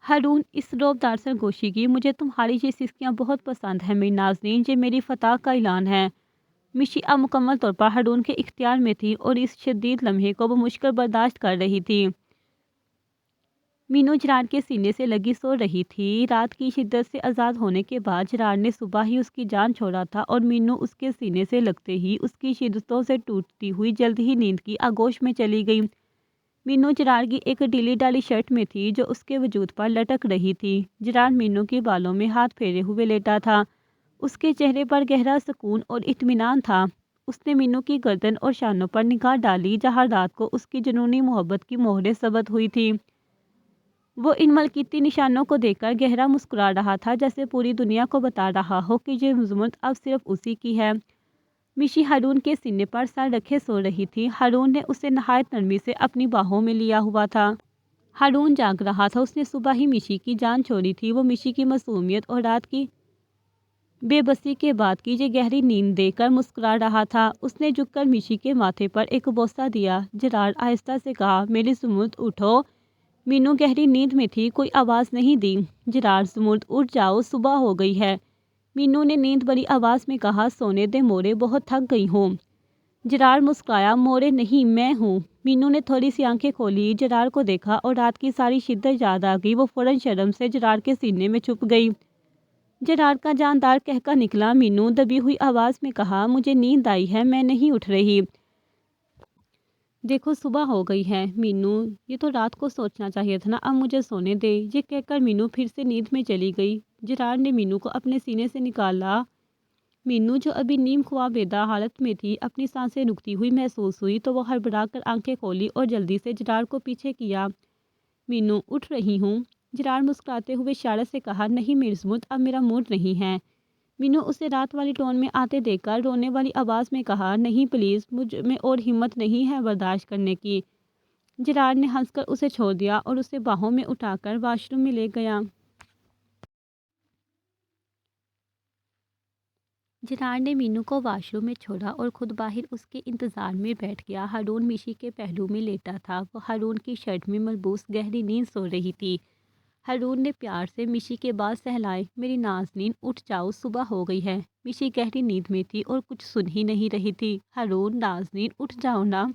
ہارون، اس روبدار سرگوشی کی، مجھے تمہاری یہ سسکیاں بہت پسند ہیں میری نازنین، یہ میری فتح کا اعلان ہے۔ مشی اب مکمل طور پر ہارون کے اختیار میں تھی اور اس شدید لمحے کو وہ مشکل برداشت کر رہی تھی۔ مینو جرار کے سینے سے لگی سو رہی تھی۔ رات کی شدت سے آزاد ہونے کے بعد جرار نے صبح ہی اس کی جان چھوڑا تھا اور مینو اس کے سینے سے لگتے ہی اس کی شدتوں سے ٹوٹتی ہوئی جلد ہی نیند کی آغوش میں چلی گئی۔ مینو جرار کی ایک ڈھیلی ڈالی شرٹ میں تھی جو اس کے وجود پر لٹک رہی تھی۔ جرار مینو کے بالوں میں ہاتھ پھیرے ہوئے لیٹا تھا۔ اس کے چہرے پر گہرا سکون اور اطمینان تھا۔ اس نے مینو کی گردن اور شانوں پر نگاہ ڈالی جہاں رات کو اس کی جنونی محبت کی مہریں ثبت ہوئی تھی۔ وہ ان ملکیتی نشانوں کو دیکھ کر گہرا مسکرا رہا تھا جیسے پوری دنیا کو بتا رہا ہو کہ یہ زمرد اب صرف اسی کی ہے۔ مشی ہارون کے سینے پر سر رکھے سو رہی تھی۔ ہارون نے اسے نہایت نرمی سے اپنی باہوں میں لیا ہوا تھا۔ ہارون جاگ رہا تھا۔ اس نے صبح ہی مشی کی جان چھوڑی تھی۔ وہ مشی کی معصومیت اور رات کی بے بسی کے بعد کی یہ گہری نیند دیکھ کر مسکرا رہا تھا۔ اس نے جھک کر مشی کے ماتھے پر ایک بوسہ دیا۔ جرار آہستہ سے کہا، میری زمرد اٹھو۔ مینو گہری نیند میں تھی، کوئی آواز نہیں دی۔ جرار، زمرد اٹھ جاؤ، صبح ہو گئی ہے۔ مینو نے نیند بھری آواز میں کہا، سونے دے مورے، بہت تھک گئی ہوں۔ جرار مسکرایا، مورے نہیں، میں ہوں۔ مینو نے تھوڑی سی آنکھیں کھولی، جرار کو دیکھا اور رات کی ساری شدت یاد آ گئی۔ وہ فوراً شرم سے جرار کے سینے میں چھپ گئی۔ جرار کا جاندار قہقہ نکلا۔ مینو دبی ہوئی آواز میں کہا، مجھے نیند آئی ہے، میں نہیں اٹھ رہی۔ دیکھو صبح ہو گئی ہے۔ مینو، یہ تو رات کو سوچنا چاہیے تھا نا، اب مجھے سونے دے۔ یہ کہہ کر مینو پھر سے نیند میں چلی گئی۔ جرار نے مینو کو اپنے سینے سے نکالا۔ مینو، جو ابھی نیم خوابیدہ حالت میں تھی، اپنی سانسیں رکتی ہوئی محسوس ہوئی تو وہ ہڑبڑا کر آنکھیں کھولی اور جلدی سے جرار کو پیچھے کیا۔ مینو، اٹھ رہی ہوں۔ جرار مسکراتے ہوئے اشارے سے کہا، نہیں میری زمرد، اب میرا موڈ نہیں ہے۔ مینو اسے رات والی ٹون میں آتے دیکھ کر رونے والی آواز میں کہا، نہیں پلیز، مجھ میں اور ہمت نہیں ہے برداشت کرنے کی۔ جرار نے ہنس کر اسے چھوڑ دیا اور اسے باہوں میں اٹھا کر واش روم میں لے گیا۔ جرار نے مینو کو واش روم میں چھوڑا اور خود باہر اس کے انتظار میں بیٹھ گیا۔ ہارون مشی کے پہلو میں لیٹا تھا۔ وہ ہارون کی شرٹ میں ملبوس گہری نیند سو رہی تھی۔ ہارون نے پیار سے مشی کے بال سہلائے، میری نازنین، اٹھ جاؤ، صبح ہو گئی ہے۔ مشی گہری نیند میں تھی اور کچھ سن ہی نہیں رہی تھی۔ ہارون، نازنین، اٹھ جاؤ نا۔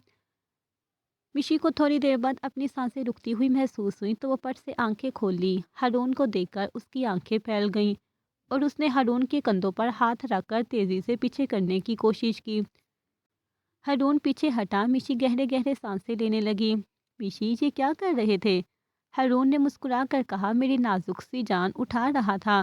مشی کو تھوڑی دیر بعد اپنی سانسیں رکتی ہوئی محسوس ہوئی تو وہ پٹ سے آنکھیں کھول لی۔ ہارون کو دیکھ کر اس کی آنکھیں پھیل گئیں اور اس نے ہارون کے کندھوں پر ہاتھ رکھ کر تیزی سے پیچھے کرنے کی کوشش کی۔ ہارون پیچھے ہٹا۔ مشی گہرے گہرے سانسیں لینے لگی۔ مشی، یہ کیا کر رہے تھے؟ ہارون نے مسکرا کر کہا، میری نازک سی جان اٹھا رہا تھا۔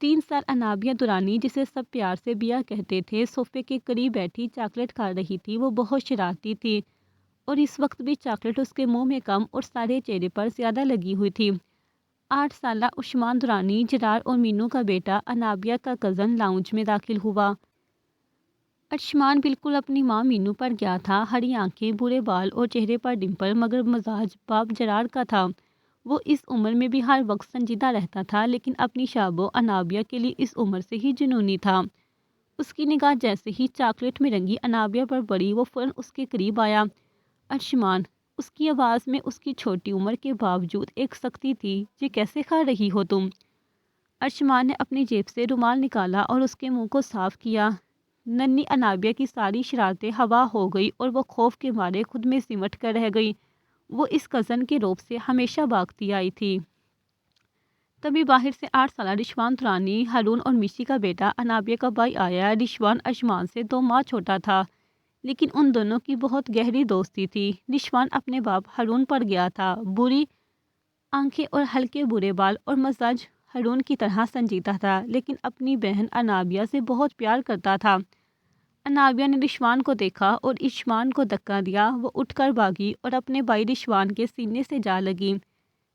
3 سال انابیہ دورانی، جسے سب پیار سے بیا کہتے تھے، صوفے کے قریب بیٹھی چاکلیٹ کھا رہی تھی۔ وہ بہت شرارتی تھی اور اس وقت بھی چاکلیٹ اس کے منہ میں کم اور سارے چہرے پر زیادہ لگی ہوئی تھی۔ 8 سالہ عثمان درانی، جرار اور مینو کا بیٹا، انابیہ کا کزن، لاؤنج میں داخل ہوا۔ عثمان بالکل اپنی ماں مینو پر گیا تھا، ہری آنکھیں، برے بال اور چہرے پر ڈمپل، مگر مزاج باپ جرار کا تھا۔ وہ اس عمر میں بھی ہر وقت سنجیدہ رہتا تھا، لیکن اپنی شابو انابیہ کے لیے اس عمر سے ہی جنونی تھا۔ اس کی نگاہ جیسے ہی چاکلیٹ میں رنگی انابیہ پر پڑی، وہ فوراً اس کے قریب آیا۔ عثمان، اس کی آواز میں اس کی چھوٹی عمر کے باوجود ایک سختی تھی۔ یہ کیسے کھا رہی ہو تم؟ عثمان نے اپنی جیب سے رومال نکالا اور اس کے منہ کو صاف کیا۔ ننھی انابیہ کی ساری شرارتیں ہوا ہو گئی اور وہ خوف کے مارے خود میں سمٹ کر رہ گئی۔ وہ اس کزن کے رعب سے ہمیشہ بھاگتی آئی تھی۔ تبھی باہر سے 8 سالہ رشوان درانی، ہارون اور میشی کا بیٹا، انابیہ کا بھائی آیا۔ رشوان عثمان سے 2 ماہ چھوٹا تھا، لیکن ان دونوں کی بہت گہری دوستی تھی۔ رشوان اپنے باپ ہارون پر گیا تھا۔ بری آنکھیں اور ہلکے برے بال اور مزاج ہارون کی طرح سنجیدہ تھا، لیکن اپنی بہن انابیہ سے بہت پیار کرتا تھا۔ انابیہ نے رشوان کو دیکھا اور عثمان کو دھکا دیا۔ وہ اٹھ کر بھاگی اور اپنے بھائی رشوان کے سینے سے جا لگی۔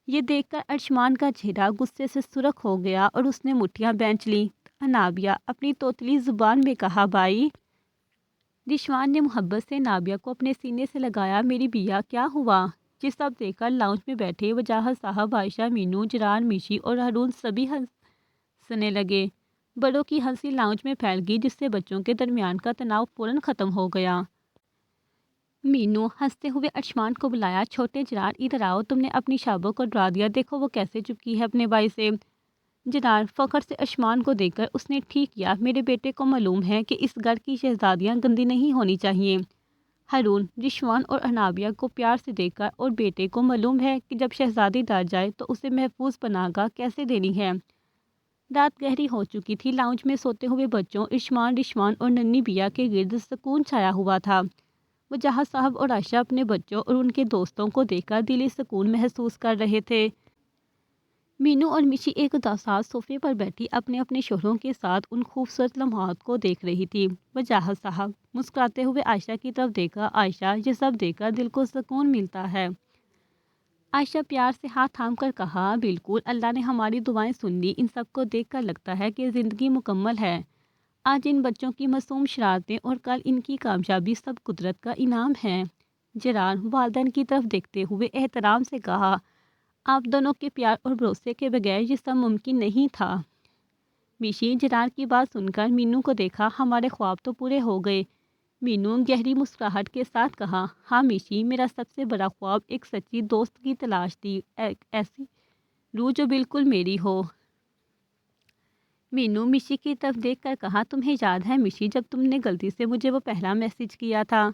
یہ دیکھ کر عثمان کا چہرہ غصے سے سرخ ہو گیا اور اس نے مٹھیاں بھینچ لیں۔ انابیہ اپنی توتلی زبان میں کہا، بھائی۔ رشوان نے محبت سے انابیہ کو اپنے سینے سے لگایا۔ میری بیا، کیا ہوا؟ یہ سب دیکھ کر لاؤنج میں بیٹھے وجاہت صاحب، عائشہ، مینو، جرار، میشی اور ہارون سبھی ہنسنے لگے۔ بڑوں کی ہنسی لاؤنج میں پھیل گئی، جس سے بچوں کے درمیان کا تناؤ فوراً ختم ہو گیا۔ مینو ہنستے ہوئے عثمان کو بلایا، چھوٹے جرار، ادھر آؤ، تم نے اپنی شابو کو ڈرا دیا، دیکھو وہ کیسے چپکی ہے اپنے بھائی سے۔ جرار فخر سے عثمان کو دیکھ کر اس نے ٹھیک کیا، میرے بیٹے کو معلوم ہے کہ اس گھر کی شہزادیاں گندی نہیں ہونی چاہیے۔ ہارون رشوان اور انابیہ کو پیار سے دیکھ کر، اور بیٹے کو معلوم ہے کہ جب شہزادی ڈر جائے تو اسے محفوظ پناہ گاہ کیسے دینی ہے۔ رات گہری ہو چکی تھی۔ لاؤنج میں سوتے ہوئے بچوں، عثمان، رشوان اور ننھی بیا کے گرد سکون چھایا ہوا تھا۔ وجاہت صاحب اور عائشہ اپنے بچوں اور ان کے دوستوں کو دیکھ کر دلی سکون محسوس کر رہے تھے۔ مینو اور میشی ایک ساتھ صوفے پر بیٹھی اپنے اپنے شوہروں کے ساتھ ان خوبصورت لمحات کو دیکھ رہی تھی۔ وجاہت صاحب مسکراتے ہوئے عائشہ کی طرف دیکھا، عائشہ، یہ سب دیکھ کر دل کو سکون ملتا ہے۔ عائشہ پیار سے ہاتھ تھام کر کہا، بالکل، اللہ نے ہماری دعائیں سن لی۔ ان سب کو دیکھ کر لگتا ہے کہ زندگی مکمل ہے۔ آج ان بچوں کی معصوم شرارتیں اور کل ان کی کامیابی سب قدرت کا انعام ہے۔ جرار والدین کی طرف دیکھتے ہوئے احترام سے کہا، آپ دونوں کے پیار اور بھروسے کے بغیر یہ سب ممکن نہیں تھا۔ میشی جرار کی بات سن کر مینو کو دیکھا، ہمارے خواب تو پورے ہو گئے۔ مینو گہری مسکراہٹ کے ساتھ کہا، ہاں میشی، میرا سب سے بڑا خواب ایک سچی دوست کی تلاش تھی، ایک ایسی روح جو بالکل میری ہو۔ مینو میشی کی طرف دیکھ کر کہا، تمہیں یاد ہے میشی، جب تم نے غلطی سے مجھے وہ پہلا میسج کیا تھا؟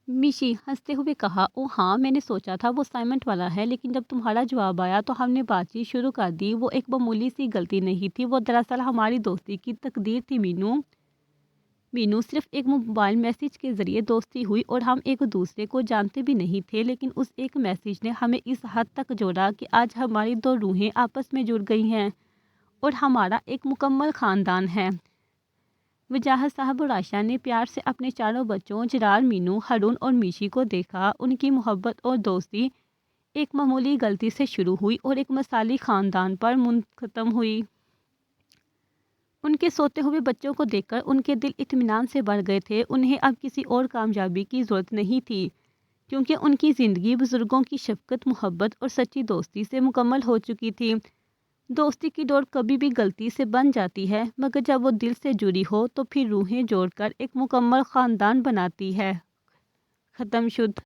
میشی ہنستے ہوئے کہا، او ہاں، میں نے سوچا تھا وہ اسائنمنٹ والا ہے، لیکن جب تمہارا جواب آیا تو ہم نے بات چیت شروع کر دی۔ وہ ایک معمولی سی غلطی نہیں تھی، وہ دراصل ہماری دوستی کی تقدیر تھی مینو صرف ایک موبائل میسج کے ذریعے دوستی ہوئی اور ہم ایک دوسرے کو جانتے بھی نہیں تھے، لیکن اس ایک میسج نے ہمیں اس حد تک جوڑا کہ آج ہماری 2 روحیں آپس میں جڑ گئی ہیں اور ہمارا ایک مکمل خاندان ہے۔ وجاہت صاحب اور عائشہ نے پیار سے اپنے چاروں بچوں جرار، مینو، ہارون اور میشی کو دیکھا۔ ان کی محبت اور دوستی ایک معمولی غلطی سے شروع ہوئی اور ایک مثالی خاندان پر ختم ہوئی۔ ان کے سوتے ہوئے بچوں کو دیکھ کر ان کے دل اطمینان سے بھر گئے تھے۔ انہیں اب کسی اور کامیابی کی ضرورت نہیں تھی، کیونکہ ان کی زندگی بزرگوں کی شفقت، محبت اور سچی دوستی سے مکمل ہو چکی تھی۔ دوستی کی ڈور کبھی بھی غلطی سے بن جاتی ہے، مگر جب وہ دل سے جڑی ہو تو پھر روحیں جوڑ کر ایک مکمل خاندان بناتی ہے۔ ختم شد۔